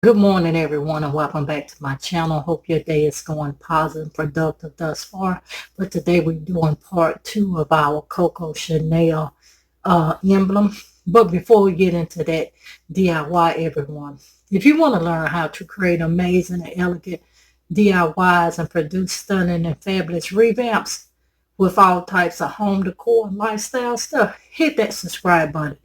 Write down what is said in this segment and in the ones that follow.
Good morning, everyone, and welcome back to my channel. Hope your day is going positive and productive thus far. But today we're doing part 2 of our Coco Chanel emblem. But before we get into that DIY, everyone, if you want to learn how to create amazing and elegant DIYs and produce stunning and fabulous revamps with all types of home decor and lifestyle stuff, hit that subscribe button.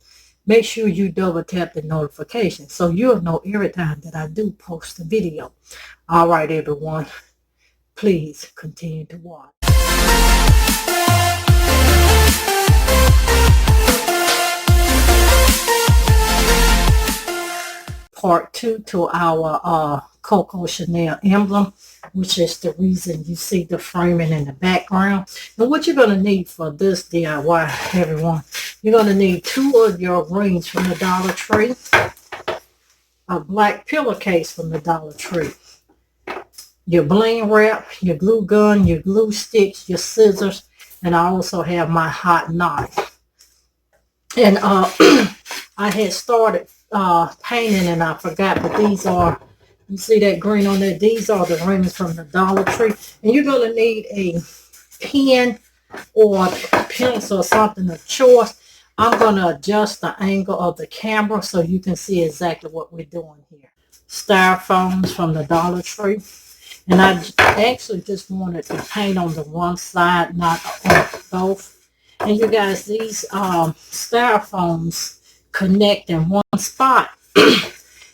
Make sure you double tap the notification so you'll know every time that I do post a video. All right, everyone, please continue to watch. Part 2 to our Coco Chanel emblem, which is the reason you see the framing in the background. And what you're going to need for this DIY, everyone, you're going to need 2 of your rings from the Dollar Tree, a black pillowcase from the Dollar Tree, your bling wrap, your glue gun, your glue sticks, your scissors, and I also have my hot knife. And I had started painting and I forgot, but these are, you see that green on there? These are the rings from the Dollar Tree. And you're going to need a pen or a pencil or something of choice. I'm going to adjust the angle of the camera so you can see exactly what we're doing here. Styrofoams from the Dollar Tree. And I actually just wanted to paint on the one side, not on both. And you guys, these styrofoams connect in one spot.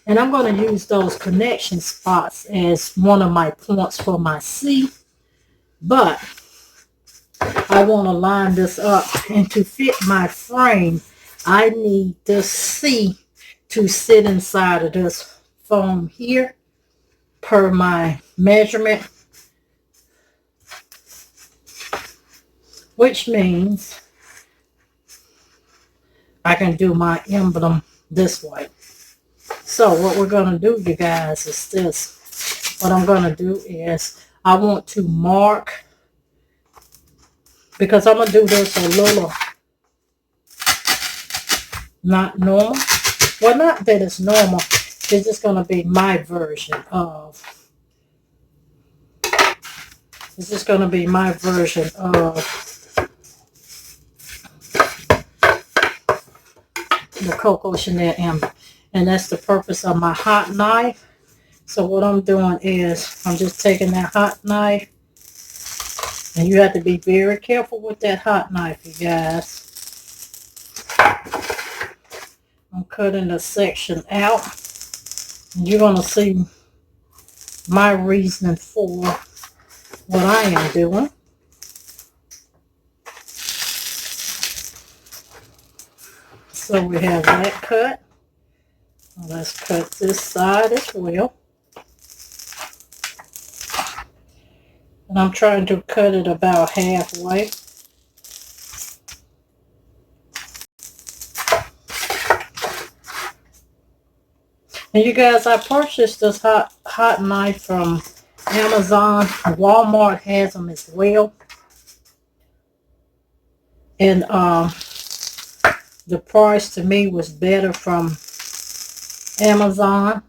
And I'm going to use those connection spots as one of my points for my C. But I want to line this up, and to fit my frame, I need this C to sit inside of this foam here per my measurement, which means I can do my emblem this way. So what we're going to do, you guys, is this. What I'm going to do is I want to mark, because I'm going to do this a little not normal. Well, not that it's normal. It's just going to be my version of, the Coco Chanel emblem. And that's the purpose of my hot knife. So what I'm doing is I'm just taking that hot knife, and you have to be very careful with that hot knife, you guys. I'm cutting the section out. And you're going to see my reasoning for what I am doing. So we have that cut. Let's cut this side as well. And I'm trying to cut it about halfway. And you guys, I purchased this hot knife from Amazon. Walmart has them as well. And the price to me was better from Amazon.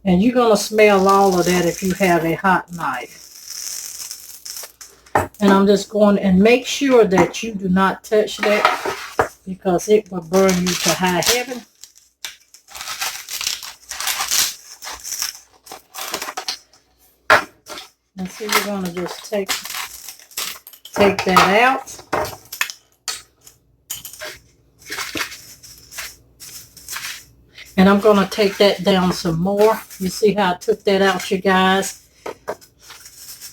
And you're going to smell all of that if you have a hot knife. And I'm just going, and make sure that you do not touch that, because it will burn you to high heaven. And so you're going to just take that out. And I'm going to take that down some more. You see how I took that out, you guys?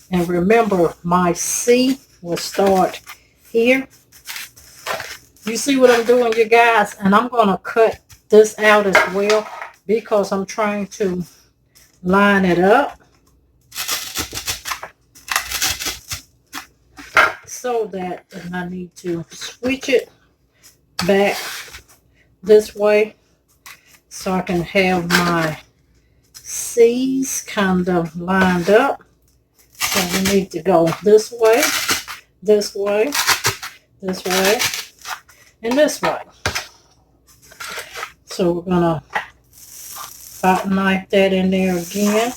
And remember, my C will start here. You see what I'm doing, you guys? And I'm going to cut this out as well, because I'm trying to line it up so that, and I need to switch it back this way so I can have my C's kind of lined up. So we need to go this way, this way, this way, and this way. So we're going to hot knife that in there again.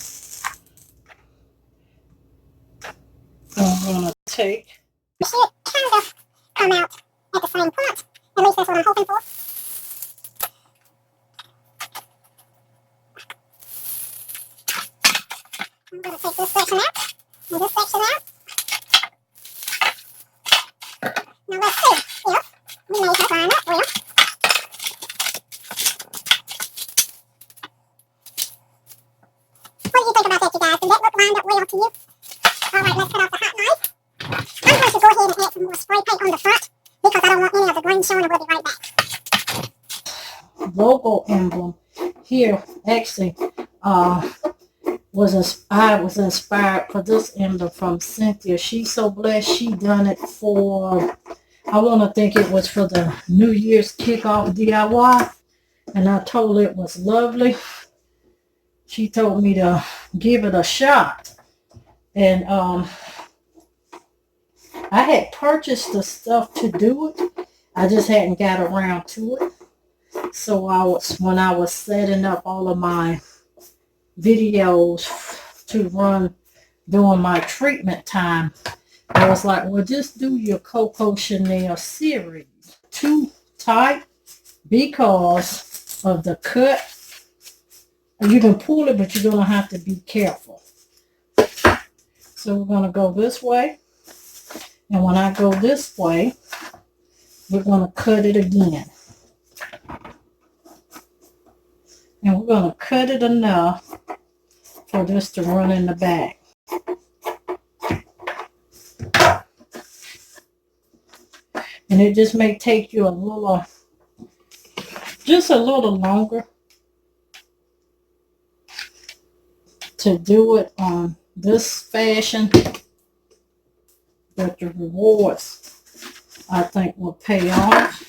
I'm going to take. It should kind of come out at the same point. At least that's what I'm hoping for. I'm going to take this section out and this section out. Now let's see if we may have lined up well. What do you think about that, you guys? Does that look lined up well to you? Alright, let's cut off the hot knife. I'm going to go ahead and add some more spray paint on the front because I don't want any of the green showing, and we'll be right back. Logo emblem here actually I was inspired for this emblem from Cynthia. She's so blessed. She done it for, I want to think it was for the New Year's kickoff DIY, and I told her it was lovely. She told me to give it a shot, and I had purchased the stuff to do it. I just hadn't got around to it. So when I was setting up all of my videos to run during my treatment time, I was like, well, just do your Coco Chanel series. Too tight because of the cut. You can pull it, but you're going to have to be careful. So we're going to go this way. And when I go this way, we're going to cut it again. And we're going to cut it enough for this to run in the back. And it just may take you just a little longer to do it on this fashion. But the rewards, I think, will pay off.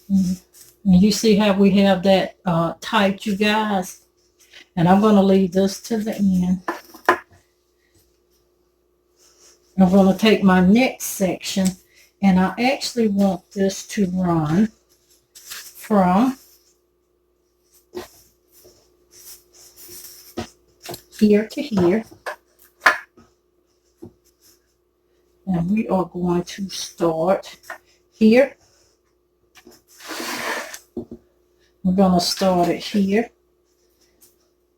And you see how we have that tight, you guys? And I'm going to leave this to the end. I'm going to take my next section, and I actually want this to run from here to here. And we are going to start here. We're going to start it here.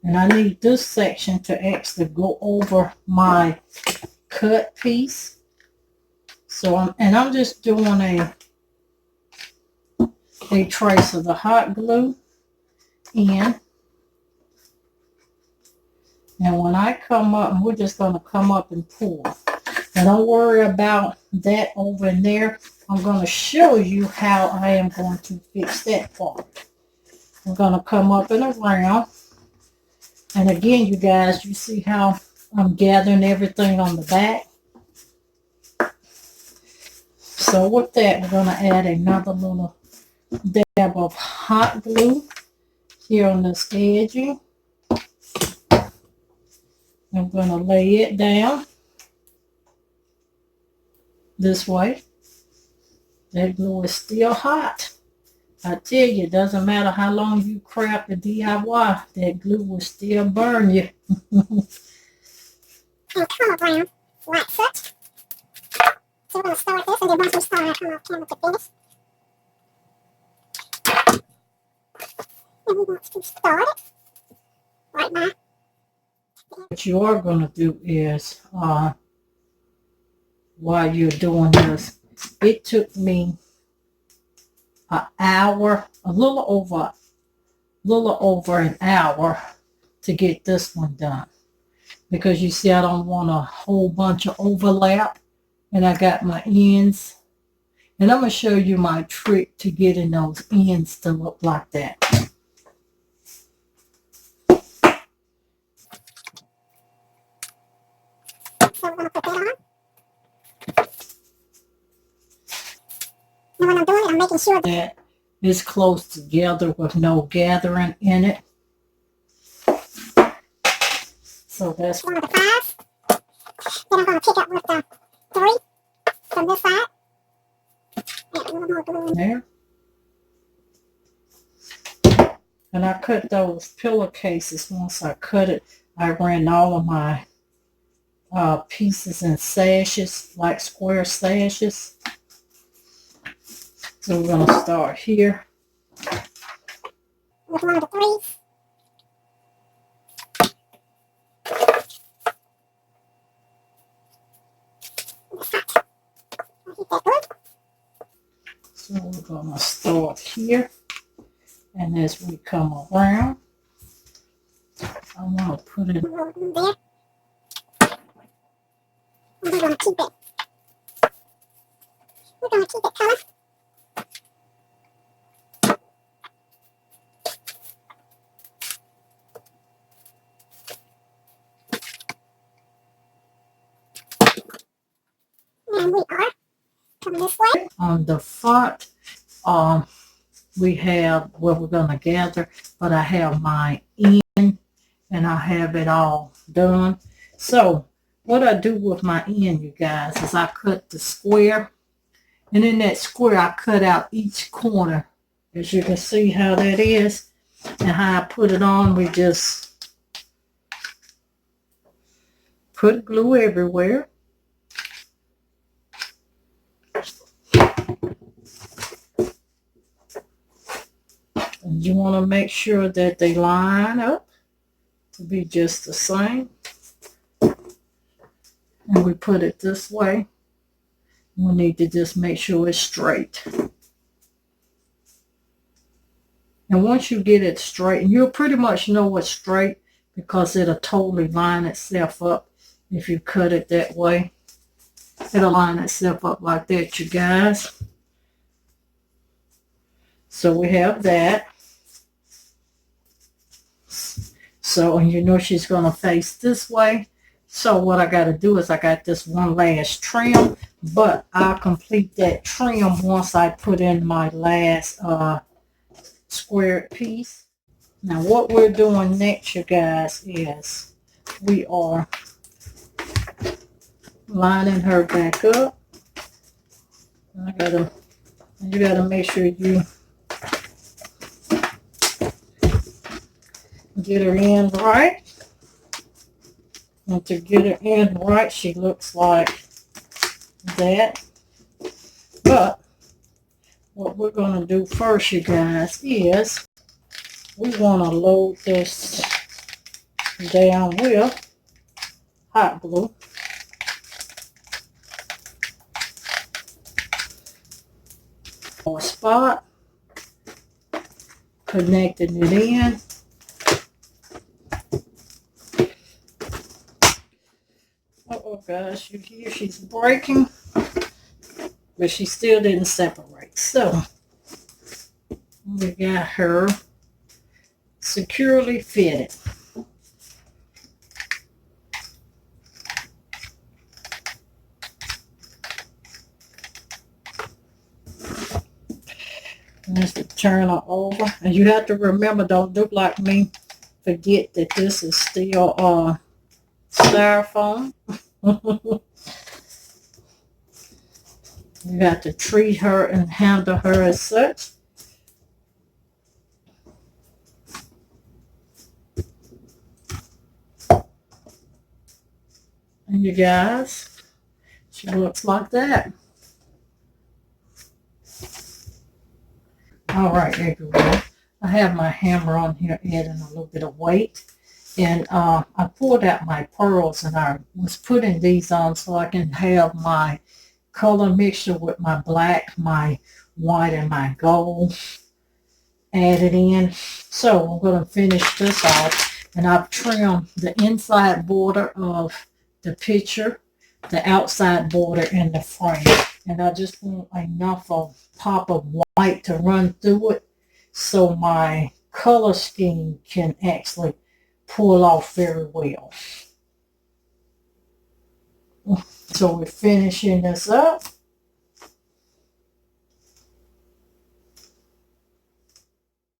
And I need this section to actually go over my cut piece. So I'm just doing a trace of the hot glue in. And when I come up, and we're just going to come up and pull. And don't worry about that over in there. I'm going to show you how I am going to fix that part. I'm going to come up and around. And again, you guys, you see how I'm gathering everything on the back. So with that, we're going to add another little dab of hot glue here on this edging. I'm going to lay it down this way. That glue is still hot. I tell you, it doesn't matter how long you craft the DIY, that glue will still burn you. And color brown, like such. So we're going to start this, and then once we start, I'll come off camera to finish. And we want to start it right now. What you are going to do is, while you're doing this, it took me an hour, a little over an hour to get this one done. Because you see, I don't want a whole bunch of overlap. And I got my ends. And I'm going to show you my trick to getting those ends to look like that. So we're going to put that on. And when I'm doing it, I'm making sure that it's close together with no gathering in it. So that's one of the 5. Then I'm going to pick up with the 3 from this side. And a little more glue in there. And I cut those pillowcases. Once I cut it, I ran all of my pieces in sashes, like square sashes. So we're going to start here. With one of the threes. So we're going to start here. And as we come around, I want to put it there. And we're going to keep it. We're going to keep it color. And we are coming this way. On the front, we have where we're going to gather, but I have my end and I have it all done. So what I do with my end, you guys, is I cut the square, and in that square I cut out each corner. As you can see how that is and how I put it on, we just put glue everywhere. And you want to make sure that they line up to be just the same. And we put it this way. We need to just make sure it's straight. And once you get it straight, and you'll pretty much know it's straight because it'll totally line itself up if you cut it that way. It'll line itself up like that, you guys. So we have that. So, and you know she's going to face this way. So what I got to do is I got this one last trim, but I'll complete that trim once I put in my last squared piece. Now what we're doing next, you guys, is we are lining her back up. You gotta make sure you get her in right. And to get her in right, she looks like that. But what we're going to do first, you guys, is we want to load this down with hot glue. Or spot, connecting it in. Oh gosh, you hear she's breaking, but she still didn't separate. So we got her securely fitted. Let's turn her over. And you have to remember, don't do like me. Forget that this is still styrofoam. You have to treat her and handle her as such. And you guys, she looks like that. All right, everyone. I have my hammer on here adding a little bit of weight. And I pulled out my pearls and I was putting these on so I can have my color mixture with my black, my white, and my gold added in. So I'm going to finish this off. And I've trimmed the inside border of the picture, the outside border, and the frame. And I just want enough of pop of white to run through it so my color scheme can actually pull off very well. So we're finishing this up.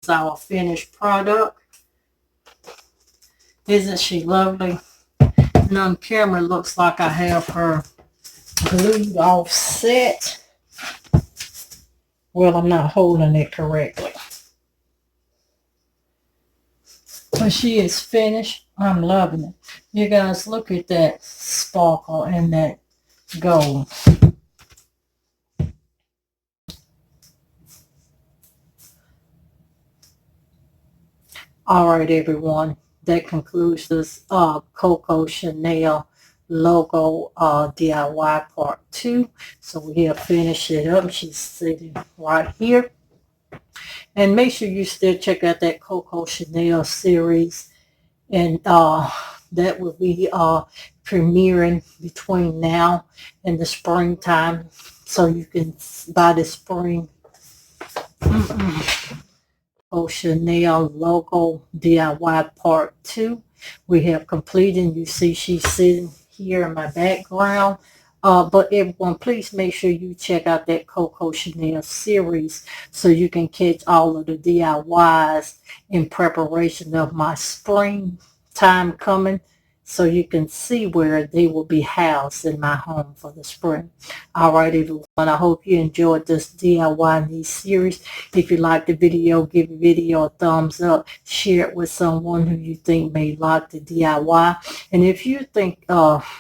It's our finished product. Isn't she lovely? And on camera it looks like I have her glued off set. Well, I'm not holding it correctly. she is finished. I'm loving it. You guys, look at that sparkle and that gold. All right, everyone. That concludes this Coco Chanel logo DIY part 2. So we have finished it up. She's sitting right here. And make sure you still check out that Coco Chanel series. And that will be premiering between now and the springtime. So you can buy the spring Coco Chanel logo DIY part 2. We have completed. You see she's sitting here in my background. But everyone, please make sure you check out that Coco Chanel series so you can catch all of the DIYs in preparation of my spring time coming, so you can see where they will be housed in my home for the spring. All right, everyone. I hope you enjoyed this DIY knee series. If you like the video, give the video a thumbs up. Share it with someone who you think may like the DIY. And if you think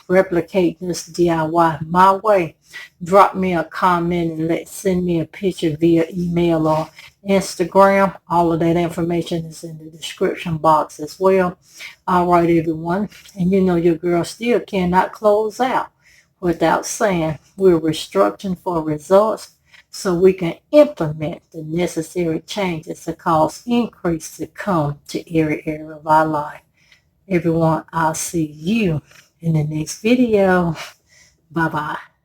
replicate this DIY my way, drop me a comment and send me a picture via email or Instagram. All of that information is in the description box as well. All right, everyone. And you know your girl still cannot close out without saying we're restructuring for results so we can implement the necessary changes to cause increase to come to every area of our life. Everyone, I'll see you in the next video. Bye-bye.